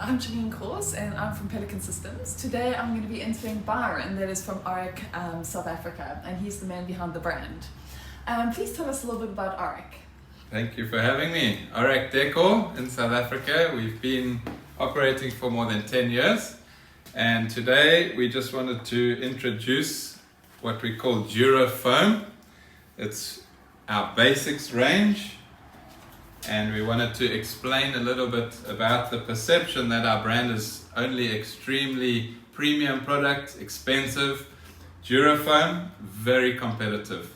I'm Janine Course and I'm from Pelican Systems. Today I'm going to be interviewing Byron, that is from ORAC South Africa, and he's the man behind the brand. Please tell us a little bit about ORAC. Thank you for having me. ORAC Decor in South Africa. We've been operating for more than 10 years, and today we just wanted to introduce what we call Dura Foam. It's our basics range, and we wanted to explain a little bit about the perception that our brand is only extremely premium product, expensive. Dura Foam, very competitive.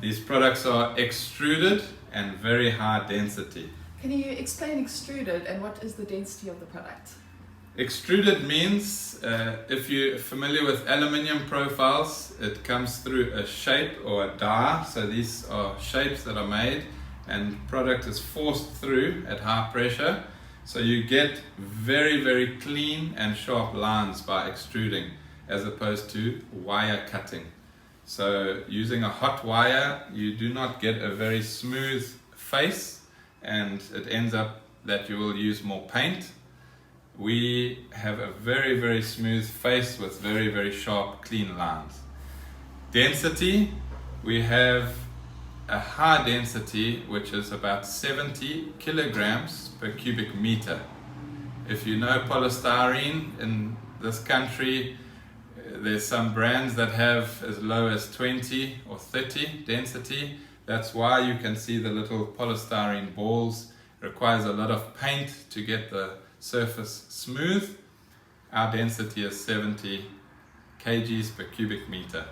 These products are extruded and very high density. Can you explain extruded and what is the density of the product? Extruded means, if you're familiar with aluminium profiles, it comes through a shape or a die. So these are shapes that are made and product is forced through at high pressure. So you get very, very clean and sharp lines by extruding as opposed to wire cutting. So using a hot wire, you do not get a very smooth face, and it ends up that you will use more paint. We have a very, very smooth face with very, very sharp, clean lines. Density, we have a high density, which is about 70 kilograms per cubic meter. If you know polystyrene in this country, there's some brands that have as low as 20 or 30 density. That's why you can see the little polystyrene balls. It requires a lot of paint to get the surface smooth. Our density is 70 kgs per cubic meter.